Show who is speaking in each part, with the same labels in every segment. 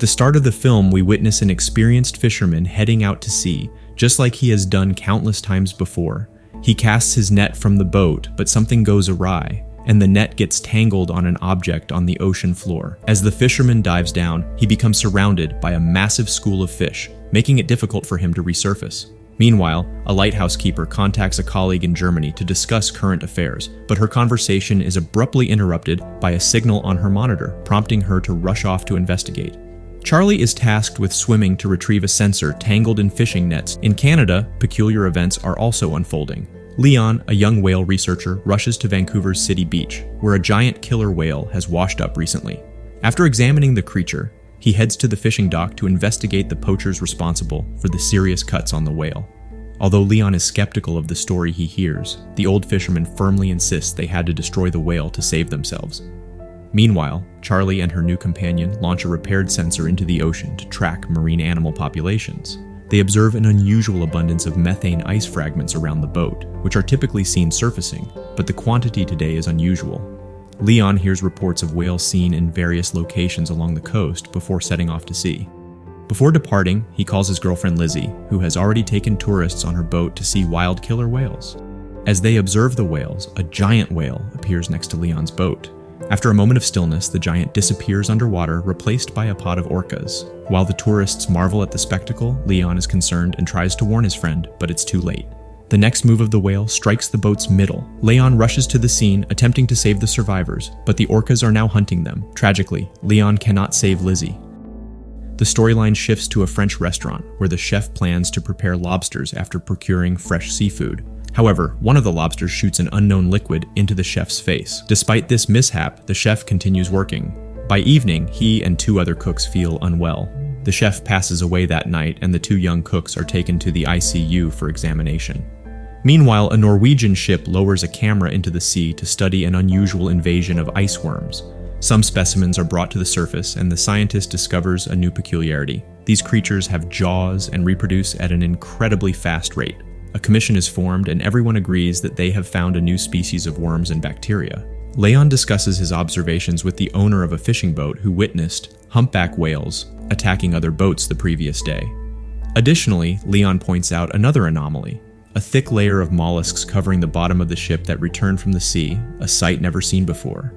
Speaker 1: The start of the film, we witness an experienced fisherman heading out to sea, just like he has done countless times before. He casts his net from the boat, but something goes awry, and the net gets tangled on an object on the ocean floor. As the fisherman dives down, he becomes surrounded by a massive school of fish, making it difficult for him to resurface. Meanwhile, a lighthouse keeper contacts a colleague in Germany to discuss current affairs, but her conversation is abruptly interrupted by a signal on her monitor, prompting her to rush off to investigate. Charlie is tasked with swimming to retrieve a sensor tangled in fishing nets. In Canada, peculiar events are also unfolding. Leon, a young whale researcher, rushes to Vancouver's City Beach, where a giant killer whale has washed up recently. After examining the creature, he heads to the fishing dock to investigate the poachers responsible for the serious cuts on the whale. Although Leon is skeptical of the story he hears, the old fisherman firmly insists they had to destroy the whale to save themselves. Meanwhile, Charlie and her new companion launch a repaired sensor into the ocean to track marine animal populations. They observe an unusual abundance of methane ice fragments around the boat, which are typically seen surfacing, but the quantity today is unusual. Leon hears reports of whales seen in various locations along the coast before setting off to sea. Before departing, he calls his girlfriend Lizzie, who has already taken tourists on her boat to see wild killer whales. As they observe the whales, a giant whale appears next to Leon's boat. After a moment of stillness, the giant disappears underwater, replaced by a pod of orcas. While the tourists marvel at the spectacle, Leon is concerned and tries to warn his friend, but it's too late. The next move of the whale strikes the boat's middle. Leon rushes to the scene, attempting to save the survivors, but the orcas are now hunting them. Tragically, Leon cannot save Lizzie. The storyline shifts to a French restaurant, where the chef plans to prepare lobsters after procuring fresh seafood. However, one of the lobsters shoots an unknown liquid into the chef's face. Despite this mishap, the chef continues working. By evening, he and 2 other cooks feel unwell. The chef passes away that night, and the 2 young cooks are taken to the ICU for examination. Meanwhile, a Norwegian ship lowers a camera into the sea to study an unusual invasion of ice worms. Some specimens are brought to the surface, and the scientist discovers a new peculiarity. These creatures have jaws and reproduce at an incredibly fast rate. A commission is formed, and everyone agrees that they have found a new species of worms and bacteria. Leon discusses his observations with the owner of a fishing boat who witnessed humpback whales attacking other boats the previous day. Additionally, Leon points out another anomaly: a thick layer of mollusks covering the bottom of the ship that returned from the sea, a sight never seen before.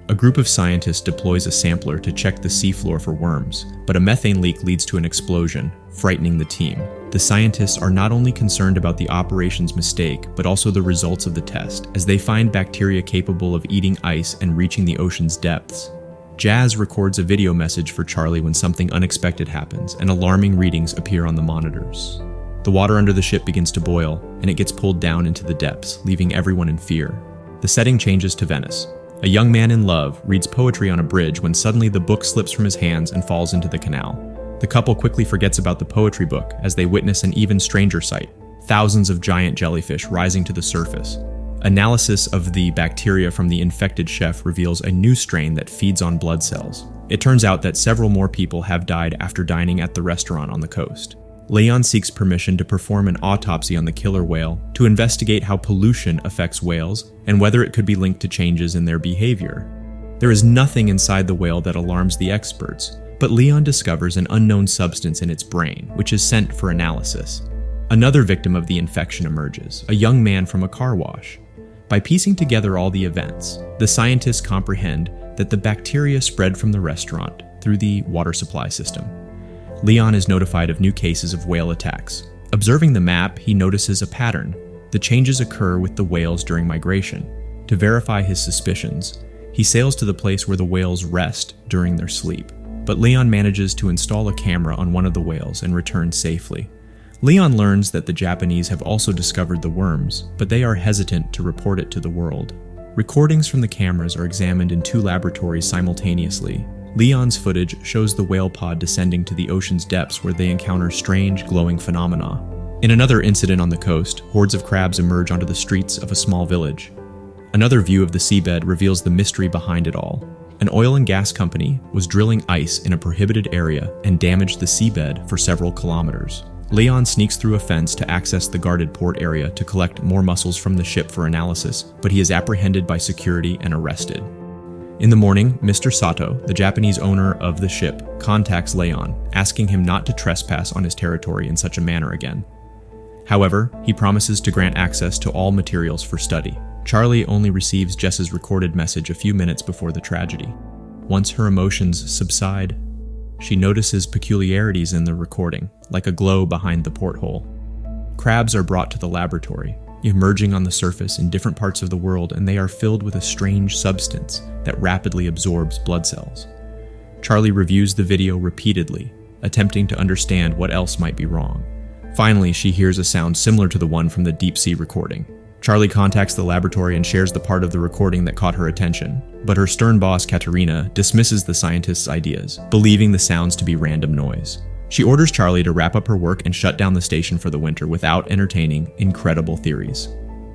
Speaker 1: A group of scientists deploys a sampler to check the seafloor for worms, but a methane leak leads to an explosion, frightening the team. The scientists are not only concerned about the operation's mistake, but also the results of the test, as they find bacteria capable of eating ice and reaching the ocean's depths. Jazz records a video message for Charlie when something unexpected happens, and alarming readings appear on the monitors. The water under the ship begins to boil, and it gets pulled down into the depths, leaving everyone in fear. The setting changes to Venice. A young man in love reads poetry on a bridge when suddenly the book slips from his hands and falls into the canal. The couple quickly forgets about the poetry book as they witness an even stranger sight: thousands of giant jellyfish rising to the surface. Analysis of the bacteria from the infected chef reveals a new strain that feeds on blood cells. It turns out that several more people have died after dining at the restaurant on the coast. Leon seeks permission to perform an autopsy on the killer whale to investigate how pollution affects whales and whether it could be linked to changes in their behavior. There is nothing inside the whale that alarms the experts, but Leon discovers an unknown substance in its brain, which is sent for analysis. Another victim of the infection emerges, a young man from a car wash. By piecing together all the events, the scientists comprehend that the bacteria spread from the restaurant through the water supply system. Leon is notified of new cases of whale attacks. Observing the map, he notices a pattern. The changes occur with the whales during migration. To verify his suspicions, he sails to the place where the whales rest during their sleep. But Leon manages to install a camera on one of the whales and returns safely. Leon learns that the Japanese have also discovered the worms, but they are hesitant to report it to the world. Recordings from the cameras are examined in 2 laboratories simultaneously. Leon's footage shows the whale pod descending to the ocean's depths where they encounter strange, glowing phenomena. In another incident on the coast, hordes of crabs emerge onto the streets of a small village. Another view of the seabed reveals the mystery behind it all. An oil and gas company was drilling ice in a prohibited area and damaged the seabed for several kilometers. Leon sneaks through a fence to access the guarded port area to collect more mussels from the ship for analysis, but he is apprehended by security and arrested. In the morning, Mr. Sato, the Japanese owner of the ship, contacts Leon, asking him not to trespass on his territory in such a manner again. However, he promises to grant access to all materials for study. Charlie only receives Jess's recorded message a few minutes before the tragedy. Once her emotions subside, she notices peculiarities in the recording, like a glow behind the porthole. Crabs are brought to the laboratory, emerging on the surface in different parts of the world, and they are filled with a strange substance that rapidly absorbs blood cells. Charlie reviews the video repeatedly, attempting to understand what else might be wrong. Finally, she hears a sound similar to the one from the deep-sea recording. Charlie contacts the laboratory and shares the part of the recording that caught her attention, but her stern boss, Katerina, dismisses the scientist's ideas, believing the sounds to be random noise. She orders Charlie to wrap up her work and shut down the station for the winter without entertaining incredible theories.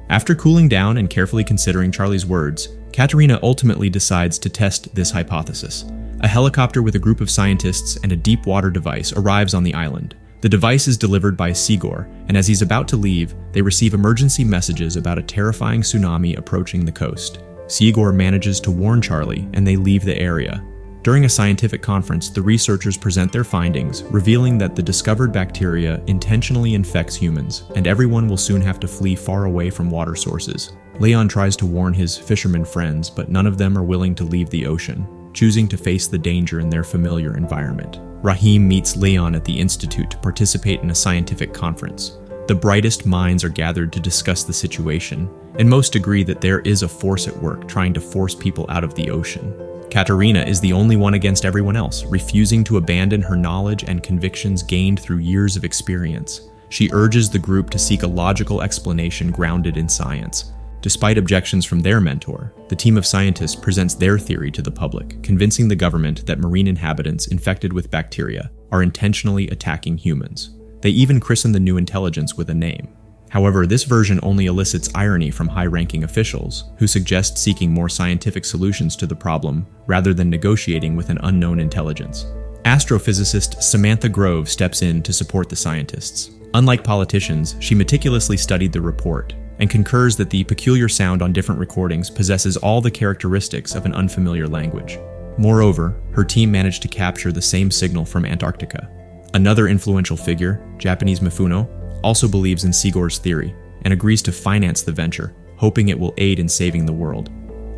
Speaker 1: After cooling down and carefully considering Charlie's words, Katerina ultimately decides to test this hypothesis. A helicopter with a group of scientists and a deep water device arrives on the island. The device is delivered by Sigor, and as he's about to leave, they receive emergency messages about a terrifying tsunami approaching the coast. Sigor manages to warn Charlie, and they leave the area. During a scientific conference, the researchers present their findings, revealing that the discovered bacteria intentionally infects humans, and everyone will soon have to flee far away from water sources. Leon tries to warn his fishermen friends, but none of them are willing to leave the ocean, choosing to face the danger in their familiar environment. Rahim meets Leon at the Institute to participate in a scientific conference. The brightest minds are gathered to discuss the situation, and most agree that there is a force at work trying to force people out of the ocean. Katerina is the only one against everyone else, refusing to abandon her knowledge and convictions gained through years of experience. She urges the group to seek a logical explanation grounded in science. Despite objections from their mentor, the team of scientists presents their theory to the public, convincing the government that marine inhabitants infected with bacteria are intentionally attacking humans. They even christen the new intelligence with a name. However, this version only elicits irony from high-ranking officials, who suggest seeking more scientific solutions to the problem rather than negotiating with an unknown intelligence. Astrophysicist Samantha Grove steps in to support the scientists. Unlike politicians, she meticulously studied the report and concurs that the peculiar sound on different recordings possesses all the characteristics of an unfamiliar language. Moreover, her team managed to capture the same signal from Antarctica. Another influential figure, Japanese Mifuno, also believes in Sigor's theory and agrees to finance the venture, hoping it will aid in saving the world.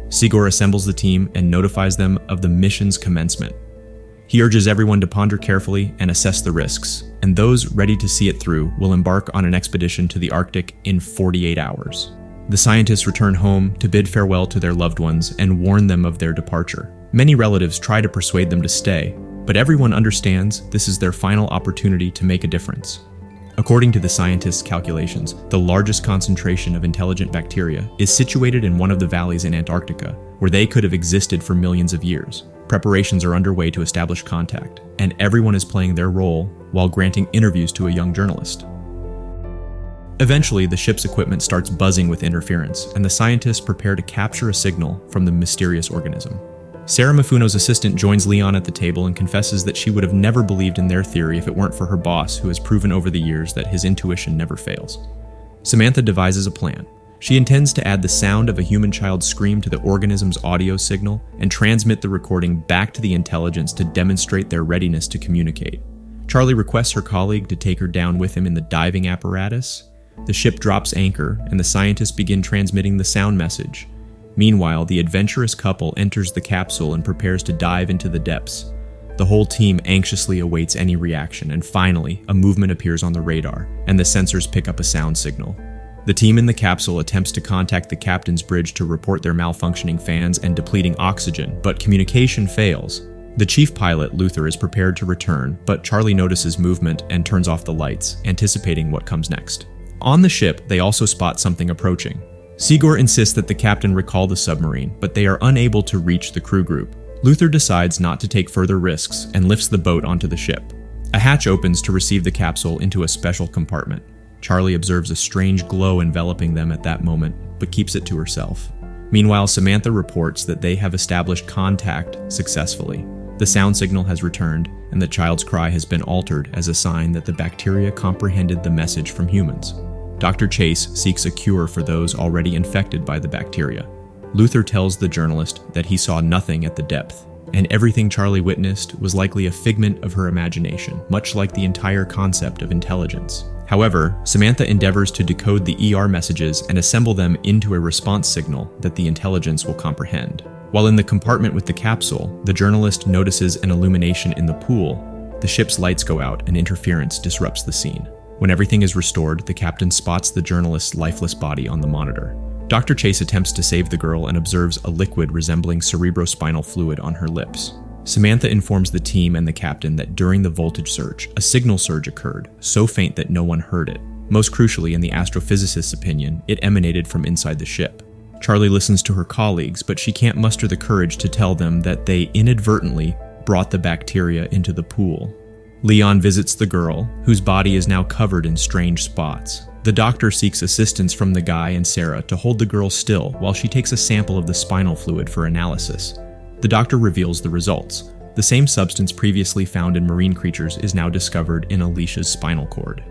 Speaker 1: Sigor assembles the team and notifies them of the mission's commencement. He urges everyone to ponder carefully and assess the risks, and those ready to see it through will embark on an expedition to the Arctic in 48 hours. The scientists return home to bid farewell to their loved ones and warn them of their departure. Many relatives try to persuade them to stay, but everyone understands this is their final opportunity to make a difference. According to the scientists' calculations, the largest concentration of intelligent bacteria is situated in one of the valleys in Antarctica, where they could have existed for millions of years. Preparations are underway to establish contact, and everyone is playing their role while granting interviews to a young journalist. Eventually, the ship's equipment starts buzzing with interference, and the scientists prepare to capture a signal from the mysterious organism. Sarah Mifuno's assistant joins Leon at the table and confesses that she would have never believed in their theory if it weren't for her boss, who has proven over the years that his intuition never fails. Samantha devises a plan. She intends to add the sound of a human child's scream to the organism's audio signal and transmit the recording back to the intelligence to demonstrate their readiness to communicate. Charlie requests her colleague to take her down with him in the diving apparatus. The ship drops anchor, and the scientists begin transmitting the sound message. Meanwhile, the adventurous couple enters the capsule and prepares to dive into the depths. The whole team anxiously awaits any reaction, and finally, a movement appears on the radar, and the sensors pick up a sound signal. The team in the capsule attempts to contact the captain's bridge to report their malfunctioning fans and depleting oxygen, but communication fails. The chief pilot, Luther, is prepared to return, but Charlie notices movement and turns off the lights, anticipating what comes next. On the ship, they also spot something approaching. Sigor insists that the captain recall the submarine, but they are unable to reach the crew group. Luther decides not to take further risks and lifts the boat onto the ship. A hatch opens to receive the capsule into a special compartment. Charlie observes a strange glow enveloping them at that moment, but keeps it to herself. Meanwhile, Samantha reports that they have established contact successfully. The sound signal has returned, and the child's cry has been altered as a sign that the bacteria comprehended the message from humans. Dr. Chase seeks a cure for those already infected by the bacteria. Luther tells the journalist that he saw nothing at the depth, and everything Charlie witnessed was likely a figment of her imagination, much like the entire concept of intelligence. However, Samantha endeavors to decode the ER messages and assemble them into a response signal that the intelligence will comprehend. While in the compartment with the capsule, the journalist notices an illumination in the pool. The ship's lights go out and interference disrupts the scene. When everything is restored, the captain spots the journalist's lifeless body on the monitor. Dr. Chase attempts to save the girl and observes a liquid resembling cerebrospinal fluid on her lips. Samantha informs the team and the captain that during the voltage surge, a signal surge occurred, so faint that no one heard it. Most crucially, in the astrophysicist's opinion, it emanated from inside the ship. Charlie listens to her colleagues, but she can't muster the courage to tell them that they inadvertently brought the bacteria into the pool. Leon visits the girl, whose body is now covered in strange spots. The doctor seeks assistance from the guy and Sarah to hold the girl still while she takes a sample of the spinal fluid for analysis. The doctor reveals the results. The same substance previously found in marine creatures is now discovered in Alicia's spinal cord.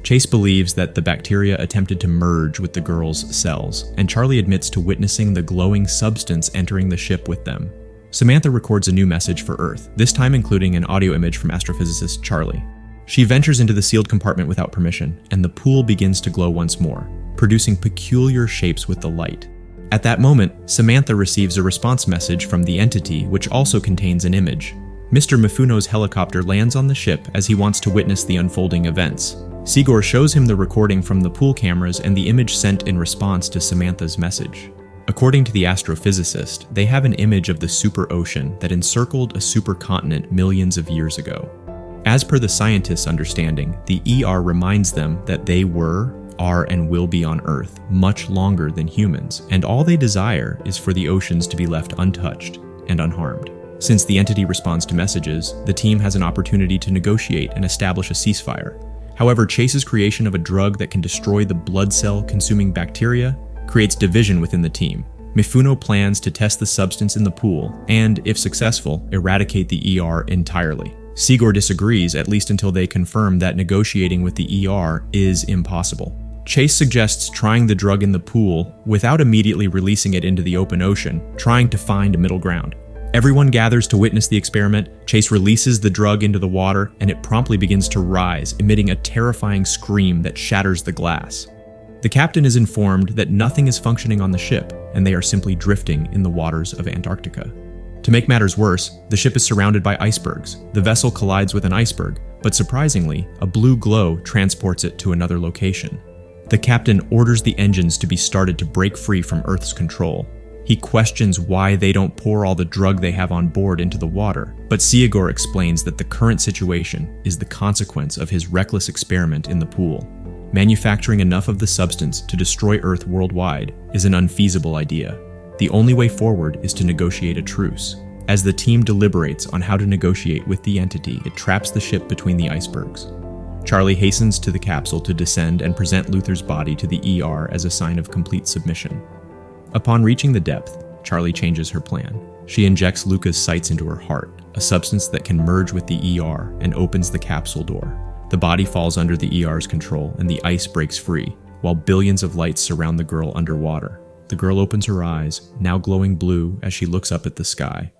Speaker 1: Chase believes that the bacteria attempted to merge with the girl's cells, and Charlie admits to witnessing the glowing substance entering the ship with them. Samantha records a new message for Earth, this time including an audio image from astrophysicist Charlie. She ventures into the sealed compartment without permission, and the pool begins to glow once more, producing peculiar shapes with the light. At that moment, Samantha receives a response message from the entity, which also contains an image. Mr. Mifuno's helicopter lands on the ship as he wants to witness the unfolding events. Sigor shows him the recording from the pool cameras and the image sent in response to Samantha's message. According to the astrophysicist, they have an image of the super ocean that encircled a supercontinent millions of years ago. As per the scientists' understanding, the ER reminds them that they were, are, and will be on Earth much longer than humans, and all they desire is for the oceans to be left untouched and unharmed. Since the entity responds to messages, the team has an opportunity to negotiate and establish a ceasefire. However, Chase's creation of a drug that can destroy the blood cell-consuming bacteria creates division within the team. Mifuno plans to test the substance in the pool and, if successful, eradicate the ER entirely. Sigor disagrees, at least until they confirm that negotiating with the ER is impossible. Chase suggests trying the drug in the pool without immediately releasing it into the open ocean, trying to find a middle ground. Everyone gathers to witness the experiment. Chase releases the drug into the water, and it promptly begins to rise, emitting a terrifying scream that shatters the glass. The captain is informed that nothing is functioning on the ship, and they are simply drifting in the waters of Antarctica. To make matters worse, the ship is surrounded by icebergs. The vessel collides with an iceberg, but surprisingly, a blue glow transports it to another location. The captain orders the engines to be started to break free from Earth's control. He questions why they don't pour all the drug they have on board into the water, but Sigor explains that the current situation is the consequence of his reckless experiment in the pool. Manufacturing enough of the substance to destroy Earth worldwide is an unfeasible idea. The only way forward is to negotiate a truce. As the team deliberates on how to negotiate with the entity, it traps the ship between the icebergs. Charlie hastens to the capsule to descend and present Luther's body to the ER as a sign of complete submission. Upon reaching the depth, Charlie changes her plan. She injects Luca's sights into her heart, a substance that can merge with the ER, and opens the capsule door. The body falls under the ER's control, and the ice breaks free, while billions of lights surround the girl underwater. The girl opens her eyes, now glowing blue, as she looks up at the sky.